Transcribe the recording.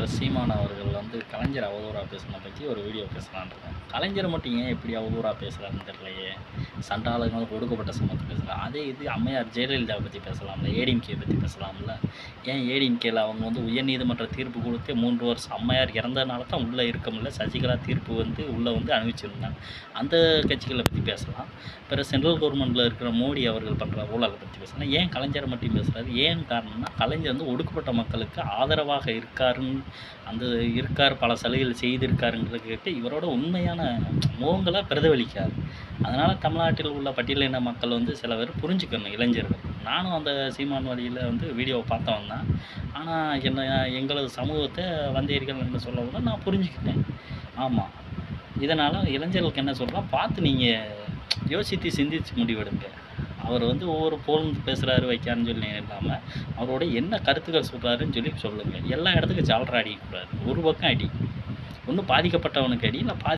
என்ற சீமான் அவர்கள் வந்து கலைஞர் அவதூறாக பேசின பற்றி ஒரு வீடியோ பேசலான்னு இருக்கேன். கலைஞர் மட்டும் ஏன் இப்படி அவதூறாக பேசுகிறாருன்னு தெரியலையே. சண்டாளங்கள் ஒடுக்கப்பட்ட சமூகத்தை பேசுகிறார். அதே இது அம்மையார் ஜெயலலிதாவை பற்றி பேசலாம்ல, ஏடிஎம்கே பற்றி பேசலாம்ல. ஏன் ஏடிஎம்கேல அவங்க வந்து உயர்நீதிமன்ற தீர்ப்பு கொடுத்து 3 வருஷம் அம்மையார் இறந்ததுனால தான் உள்ளே இருக்க முடியல. சசிகலா தீர்ப்பு வந்து உள்ளே வந்து அனுபவிச்சிருந்தாங்க. அந்த கட்சிகளை பற்றி பேசலாம். பிறகு சென்ட்ரல் கவர்மெண்ட்டில் இருக்கிற மோடி அவர்கள் பண்ணுற ஊழலை பற்றி பேசலாம். ஏன் கலைஞரை மட்டும் பேசுகிறாரு? ஏன் காரணம்னா, கலைஞர் வந்து ஒடுக்கப்பட்ட மக்களுக்கு ஆதரவாக இருக்கார், பல சலுகைகள் செய்திருக்காருங்கிறத கேட்டு இவரோட உண்மையான முகங்களை பிரதிபலிக்காது. அதனால் தமிழ்நாட்டில் உள்ள பட்டியலின மக்கள் வந்து சில பேர் புரிஞ்சுக்கணும், இளைஞர்கள். நானும் அந்த சீமான் வழியில் வந்து வீடியோவை பார்த்தவன் தான். ஆனால் எங்களது சமூகத்தை வந்தேரிகள் என்று சொல்ல கூட நான் புரிஞ்சுக்கிட்டேன். ஆமாம், இதனால் இளைஞர்களுக்கு என்ன சொல்கிறோம், பார்த்து நீங்கள் யோசித்து சிந்தித்து முடிவெடுங்க. அவர் வந்து ஒவ்வொரு புகழ்ந்து பேசுகிறாரு வைக்கான்னு சொல்லி இல்லாமல், அவரோட என்ன கருத்துக்கள் சொல்கிறாருன்னு சொல்லி சொல்லுங்கள். எல்லா இடத்துக்கும் ஜால்ரா அடிக்கக்கூடாது. ஒரு பக்கம் அடி, ஒன்று பாதிக்கப்பட்டவனுக்கு அடி, இல்லை